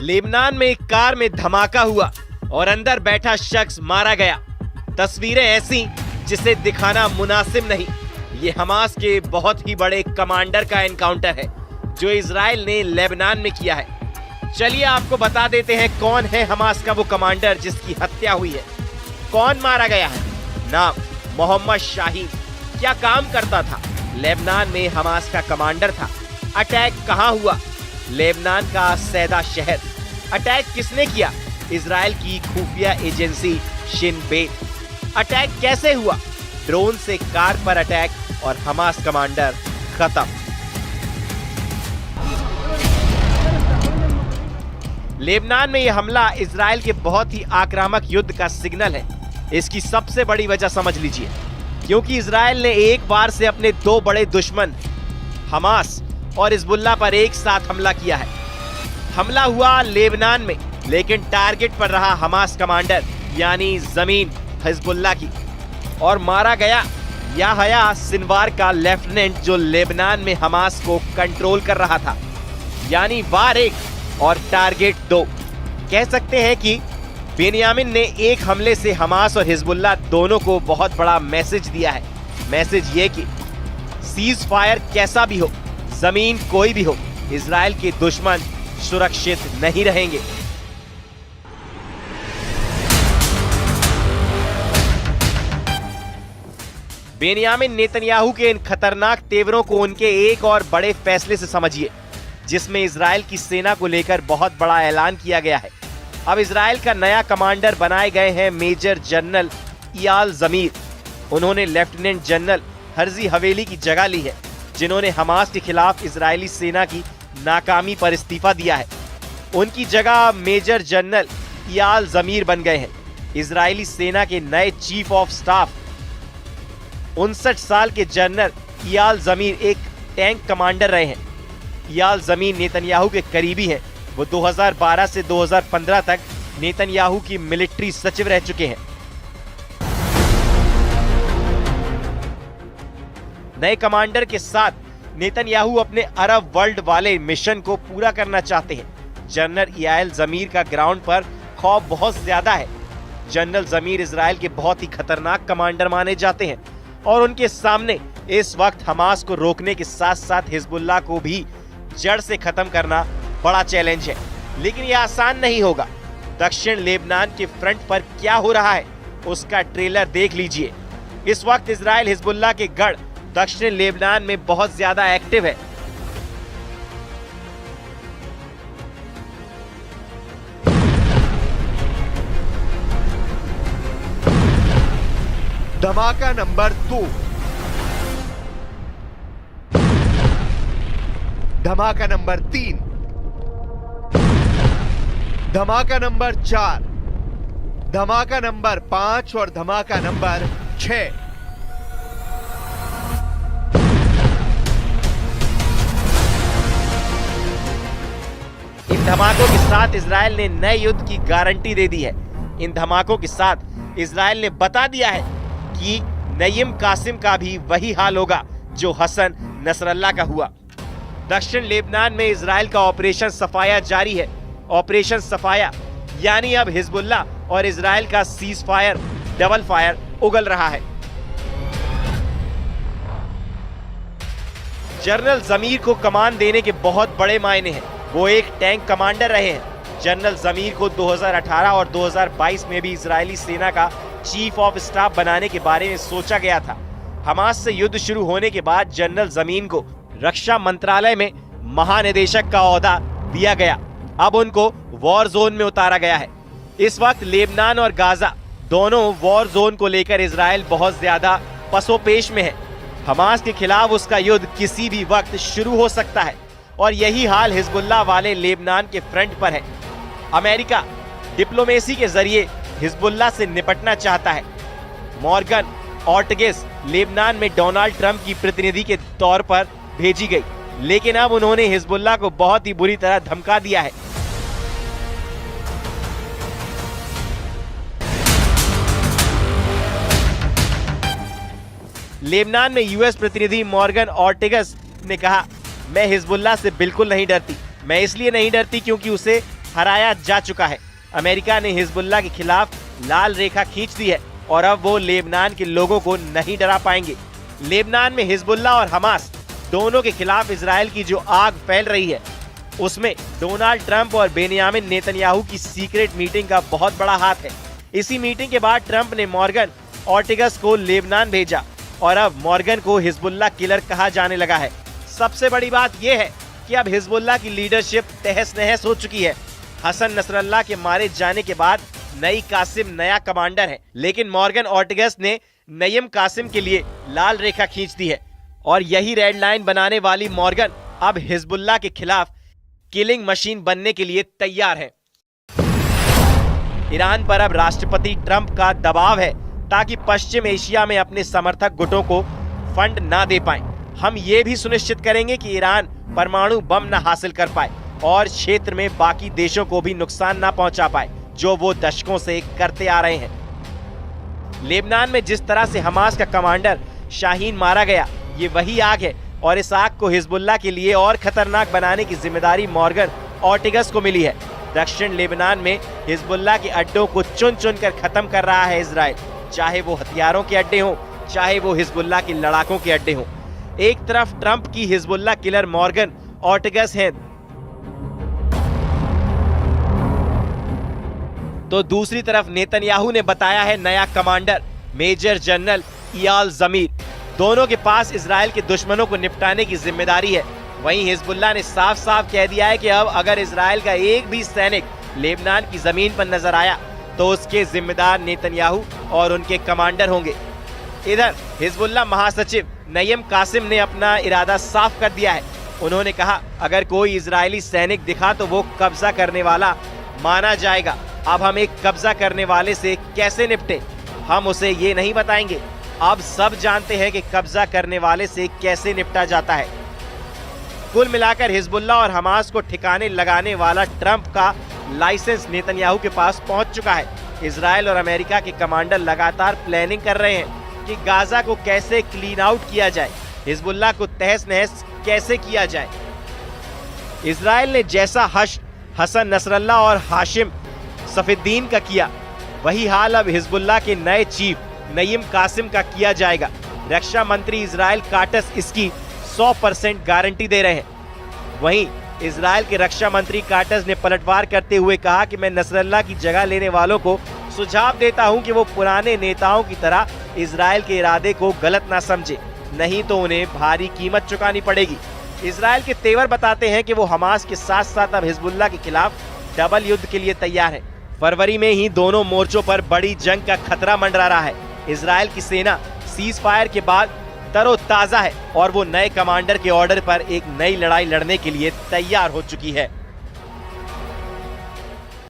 Lebanon में एक car में धमाका हुआ और अंदर बैठा शख्स मारा गया। तस्वीरें ऐसी जिसे दिखाना मुनासिब नहीं। ये हमास के बहुत ही बड़े कमांडर का एनकाउंटर है जो इजराइल ने लेबनान में किया है। चलिए आपको बता देते हैं कौन है हमास का वो कमांडर जिसकी हत्या हुई है। कौन मारा गया है? नाम मोहम्मद शाहीन। क्या काम करता था? लेबनान में हमास का कमांडर था। अटैक कहां हुआ? लेबनान का सैदा शहर। अटैक किसने किया? इजराइल की खुफिया एजेंसी शिन बेत। अटैक कैसे हुआ? ड्रोन से कार पर अटैक और हमास कमांडर खत्म। लेबनान में यह हमला इजराइल के बहुत ही आक्रामक युद्ध का सिग्नल है। इसकी सबसे बड़ी वजह समझ लीजिए, क्योंकि इजराइल ने एक बार से अपने दो बड़े दुश्मन हमास और हिजबुल्लाह पर एक साथ हमला किया है। हमला हुआ लेबनान में, लेकिन टारगेट पर रहा हमास कमांडर यानी जमीन हिजबुल्लाह की, और मारा गया याहया सिनवार का लेफ्टिनेंट जो लेबनान में हमास को कंट्रोल कर रहा था। यानी वार एक और टारगेट दो। कह सकते हैं कि बेनियामिन ने एक हमले से हमास और हिजबुल्लाह दोनों को बहुत बड़ा मैसेज दिया है। मैसेज ये कि सीज फायर कैसा भी हो, जमीन कोई भी हो, इजराइल के दुश्मन सुरक्षित नहीं रहेंगे। बेनियामिन नेतन्याहू के इन खतरनाक तेवरों को उनके एक और बड़े फैसले से समझिए, जिसमें इजराइल की सेना को लेकर बहुत बड़ा ऐलान किया गया है। अब इजराइल का नया कमांडर बनाए गए हैं मेजर जनरल इयाल जमीर। उन्होंने लेफ्टिनेंट जनरल हर्जी हवेली की जगह ली है, जिन्होंने हमास के खिलाफ इजरायली सेना की नाकामी पर इस्तीफा दिया है। उनकी जगह मेजर जनरल इयाल जमीर बन गए हैं। इजरायली सेना के नए चीफ ऑफ स्टाफ 59 साल के जनरल इयाल जमीर एक टैंक कमांडर रहे हैं। इयाल जमीर नेतन्याहू के करीबी हैं। वो 2012 से 2015 तक नेतन्याहू की मिलिट्री सचिव रह चुके हैं। नए कमांडर के साथ नेतन्याहू अपने अरब वर्ल्ड वाले मिशन को पूरा करना चाहते हैं। जनरल इयाल जमीर का ग्राउंड पर खौफ बहुत ज्यादा है। जनरल जमीर इजराइल के बहुत ही खतरनाक कमांडर माने जाते हैं और उनके सामने इस वक्त हमास को रोकने के साथ साथ हिजबुल्लाह को भी जड़ से खत्म करना बड़ा चैलेंज है। लेकिन यह आसान नहीं होगा। दक्षिण लेबनान के फ्रंट पर क्या हो रहा है उसका ट्रेलर देख लीजिए। इस वक्त इजराइल हिजबुल्लाह के गढ़ दक्षिण लेबनान में बहुत ज्यादा एक्टिव है। धमाका नंबर 2, धमाका नंबर 3, धमाका नंबर 4, धमाका नंबर 5 और धमाका नंबर 6। इन धमाकों के साथ इजराइल ने नए युद्ध की गारंटी दे दी है। इन धमाकों के साथ इजराइल ने बता दिया है कि नईम कासिम का भी वही हाल होगा जो हसन नसरल्लाह का हुआ। दक्षिण लेबनान में इजराइल का ऑपरेशन सफाया जारी है। ऑपरेशन सफाया यानी अब हिजबुल्लाह और इजराइल का सीज फायर डबल फायर उगल रहा है। जनरल जमीर को कमान देने के बहुत बड़े मायने हैं। वो एक टैंक कमांडर रहे हैं। जनरल जमीर को 2018 और 2022 में भी इजरायली सेना का चीफ ऑफ स्टाफ बनाने के बारे में सोचा गया था। हमास से युद्ध शुरू होने के बाद जनरल जमीर को रक्षा मंत्रालय में महानिदेशक का ओहदा दिया गया। अब उनको वॉर जोन में उतारा गया है। इस वक्त लेबनान और गाजा दोनों वॉर जोन को लेकर इजराइल बहुत ज्यादा पसोपेश में है। हमास के खिलाफ उसका युद्ध किसी भी वक्त शुरू हो सकता है और यही हाल हिजबुल्लाह वाले लेबनान के फ्रंट पर है। अमेरिका डिप्लोमेसी के जरिए हिजबुल्लाह से निपटना चाहता है। मॉर्गन ऑर्टगेस लेबनान में डोनाल्ड ट्रंप की प्रतिनिधि के तौर पर भेजी गई, लेकिन अब उन्होंने हिजबुल्लाह को बहुत ही बुरी तरह धमका दिया है। लेबनान में यूएस प्रतिनिधि मॉर्गन ऑर्टेगस ने कहा, मैं हिजबुल्लाह से बिल्कुल नहीं डरती। मैं इसलिए नहीं डरती क्योंकि उसे हराया जा चुका है। अमेरिका ने हिजबुल्लाह के खिलाफ लाल रेखा खींच दी है और अब वो लेबनान के लोगों को नहीं डरा पाएंगे। लेबनान में हिजबुल्लाह और हमास दोनों के खिलाफ इजराइल की जो आग फैल रही है, उसमें डोनाल्ड ट्रंप और बेनियामिन नेतन्याहू की सीक्रेट मीटिंग का बहुत बड़ा हाथ है। इसी मीटिंग के बाद ट्रंप ने मॉर्गन ऑर्टिगस को लेबनान भेजा और अब मॉर्गन को हिजबुल्लाह किलर कहा जाने लगा है। सबसे बड़ी बात यह है कि अब हिजबुल्लाह की लीडरशिप तहस नहस हो चुकी है। हसन नसरल्लाह के मारे जाने के बाद नई कासिम नया कमांडर है, लेकिन मॉर्गन ऑर्टिगस ने नईम कासिम के लिए लाल रेखा खींच दी है और यही रेड लाइन बनाने वाली मॉर्गन अब हिजबुल्लाह के खिलाफ किलिंग मशीन बनने के लिए तैयार है। ईरान पर अब राष्ट्रपति ट्रंप का दबाव है ताकि पश्चिम एशिया में अपने समर्थक गुटों को फंड ना दे पाएं। हम ये भी सुनिश्चित करेंगे कि ईरान परमाणु बम न हासिल कर पाए और क्षेत्र में बाकी देशों को भी नुकसान ना पहुंचा पाए, जो वो दशकों से करते आ रहे हैं। लेबनान में जिस तरह से हमास का कमांडर शाहीन मारा गया, ये वही आग है और इस आग को हिजबुल्लाह के लिए और खतरनाक बनाने की जिम्मेदारी मॉर्गन ऑर्टिगस को मिली है। दक्षिण लेबनान में हिजबुल्लाह के अड्डों को चुन चुन कर खत्म कर रहा है इजराइल, चाहे वो हथियारों के अड्डे हों, चाहे वो हिजबुल्लाह के लड़ाकों के अड्डे हों। एक तरफ ट्रंप की हिजबुल्लाह किलर मॉर्गन ऑर्टिगस है, तो दूसरी तरफ नेतन्याहू ने बताया है नया कमांडर मेजर जनरल इयाल ज़मीर। दोनों के पास इजराइल के दुश्मनों को निपटाने की जिम्मेदारी है। वहीं हिजबुल्लाह ने साफ साफ कह दिया है कि अब अगर इजराइल का एक भी सैनिक लेबनान की जमीन पर नजर आया तो उसके जिम्मेदार नेतन्याहू और उनके कमांडर होंगे। इधर हिजबुल्लाह महासचिव नईम कासिम ने अपना इरादा साफ कर दिया है। उन्होंने कहा, अगर कोई इजरायली सैनिक दिखा तो वो कब्जा करने वाला माना जाएगा। अब हम एक कब्जा करने वाले से कैसे निपटे, हम उसे ये नहीं बताएंगे। अब सब जानते हैं कि कब्जा करने वाले से कैसे निपटा जाता है। कुल मिलाकर हिजबुल्लाह और हमास को ठिकाने लगाने वाला ट्रंप का लाइसेंस नेतन्याहू के पास पहुंच चुका है। इजराइल और अमेरिका के कमांडर लगातार प्लानिंग कर रहे हैं कि गाजा को कैसे क्लीन आउट किया जाए, हिजबुल्लाह को तहस नहस कैसे किया जाए। इजराइल ने जैसा हसन नसरल्लाह और हाशिम सफीद्दीन का किया, वही हाल अब हिजबुल्लाह के नए चीफ नईम कासिम का किया जाएगा। रक्षा मंत्री इजराइल काटस इसकी 100% गारंटी दे रहे हैं। वहीं इजराइल के रक्षा मंत्री काटस ने पलटवार करते हुए कहा कि मैं नसरल्लाह की जगह लेने वालों को सुझाव देता हूं कि वो पुराने नेताओं की तरह इजराइल के इरादे को गलत ना समझे, नहीं तो उन्हें भारी कीमत चुकानी पड़ेगी। इजराइल के तेवर बताते हैं कि वो हमास के साथ साथ अब हिजबुल्लाह के खिलाफ डबल युद्ध के लिए तैयार है। फरवरी में ही दोनों मोर्चों पर बड़ी जंग का खतरा मंडरा रहा है। इजराइल की सेना सीज फायर के बाद तरोताजा है और वो नए कमांडर के ऑर्डर पर एक नई लड़ाई लड़ने के लिए तैयार हो चुकी है।